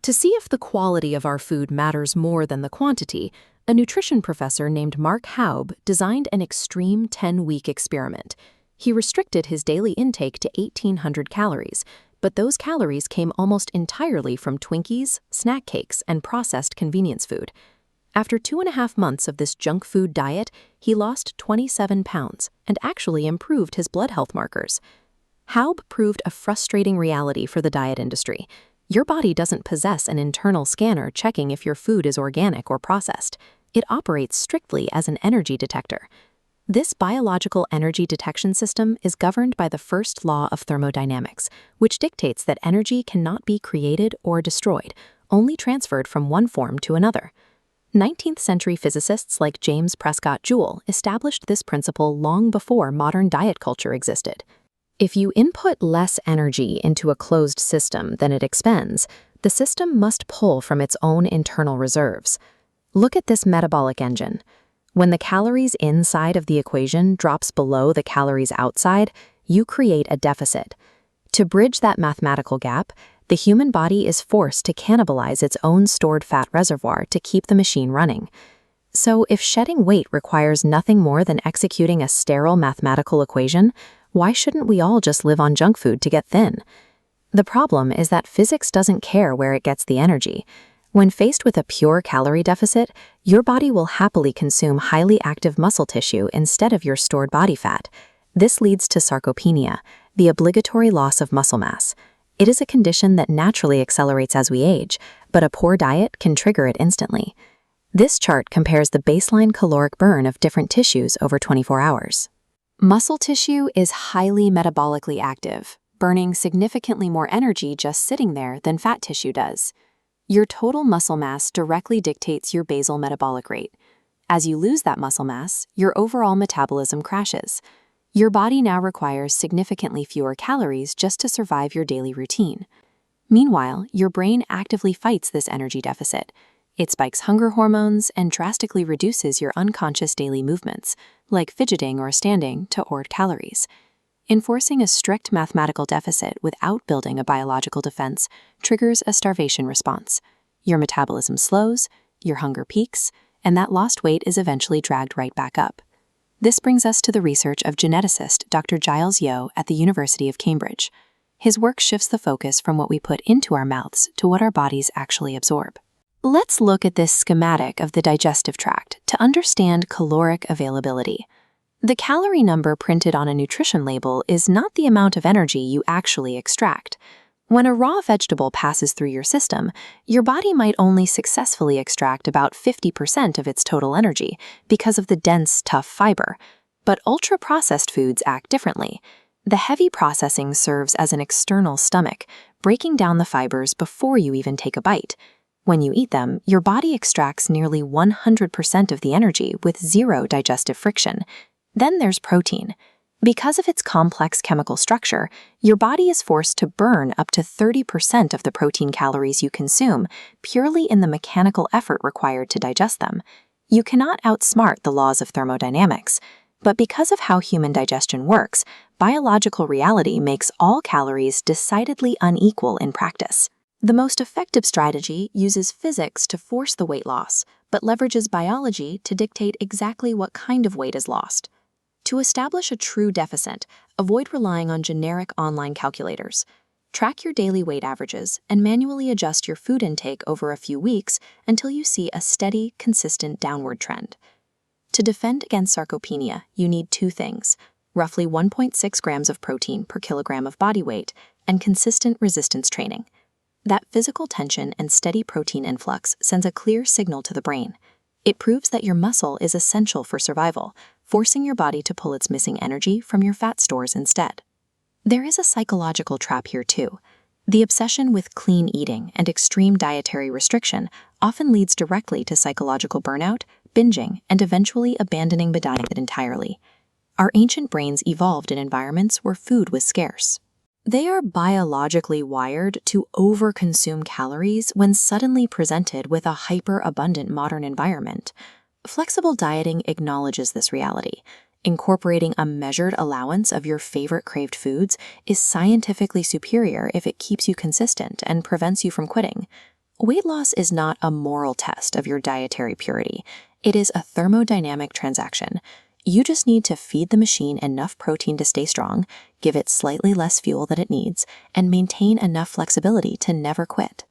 To see if the quality of our food matters more than the quantity, a nutrition professor named Mark Haub designed an extreme 10-week experiment. He restricted his daily intake to 1,800 calories, but those calories came almost entirely from Twinkies, snack cakes, and processed convenience food. After 2.5 months of this junk food diet, he lost 27 pounds and actually improved his blood health markers. Haub proved a frustrating reality for the diet industry. Your body doesn't possess an internal scanner checking if your food is organic or processed. It operates strictly as an energy detector. This biological energy detection system is governed by the First Law of Thermodynamics, which dictates that energy cannot be created or destroyed, only transferred from one form to another. 19th-century physicists like James Prescott Joule established this principle long before modern diet culture existed. If you input less energy into a closed system than it expends, the system must pull from its own internal reserves. Look at this metabolic engine. When the calories inside of the equation drops below the calories outside, you create a deficit. To bridge that mathematical gap, the human body is forced to cannibalize its own stored fat reservoir to keep the machine running. So if shedding weight requires nothing more than executing a sterile mathematical equation, why shouldn't we all just live on junk food to get thin? The problem is that physics doesn't care where it gets the energy. When faced with a pure calorie deficit, your body will happily consume highly active muscle tissue instead of your stored body fat. This leads to sarcopenia, the obligatory loss of muscle mass. It is a condition that naturally accelerates as we age, but a poor diet can trigger it instantly. This chart compares the baseline caloric burn of different tissues over 24 hours. Muscle tissue is highly metabolically active, burning significantly more energy just sitting there than fat tissue does. Your total muscle mass directly dictates your basal metabolic rate. As you lose that muscle mass, your overall metabolism crashes. Your body now requires significantly fewer calories just to survive your daily routine. Meanwhile, your brain actively fights this energy deficit. It spikes hunger hormones and drastically reduces your unconscious daily movements, like fidgeting or standing, to hoard calories. Enforcing a strict mathematical deficit without building a biological defense triggers a starvation response. Your metabolism slows, your hunger peaks, and that lost weight is eventually dragged right back up. This brings us to the research of geneticist Dr. Giles Yeo at the University of Cambridge. His work shifts the focus from what we put into our mouths to what our bodies actually absorb. Let's look at this schematic of the digestive tract to understand caloric availability. The calorie number printed on a nutrition label is not the amount of energy you actually extract. When a raw vegetable passes through your system, your body might only successfully extract about 50% of its total energy because of the dense, tough fiber. But ultra-processed foods act differently. The heavy processing serves as an external stomach, breaking down the fibers before you even take a bite. When you eat them, your body extracts nearly 100% of the energy with zero digestive friction. Then there's protein. Because of its complex chemical structure, your body is forced to burn up to 30% of the protein calories you consume purely in the mechanical effort required to digest them. You cannot outsmart the laws of thermodynamics, but because of how human digestion works, biological reality makes all calories decidedly unequal in practice. The most effective strategy uses physics to force the weight loss, but leverages biology to dictate exactly what kind of weight is lost. To establish a true deficit, avoid relying on generic online calculators. Track your daily weight averages and manually adjust your food intake over a few weeks until you see a steady, consistent downward trend. To defend against sarcopenia, you need two things: roughly 1.6 grams of protein per kilogram of body weight and consistent resistance training. That physical tension and steady protein influx sends a clear signal to the brain. It proves that your muscle is essential for survival, forcing your body to pull its missing energy from your fat stores instead. There is a psychological trap here too. The obsession with clean eating and extreme dietary restriction often leads directly to psychological burnout, binging, and eventually abandoning the diet entirely. Our ancient brains evolved in environments where food was scarce. They are biologically wired to overconsume calories when suddenly presented with a hyper-abundant modern environment. Flexible dieting acknowledges this reality. Incorporating a measured allowance of your favorite craved foods is scientifically superior if it keeps you consistent and prevents you from quitting. Weight loss is not a moral test of your dietary purity. It is a thermodynamic transaction. You just need to feed the machine enough protein to stay strong, give it slightly less fuel than it needs, and maintain enough flexibility to never quit.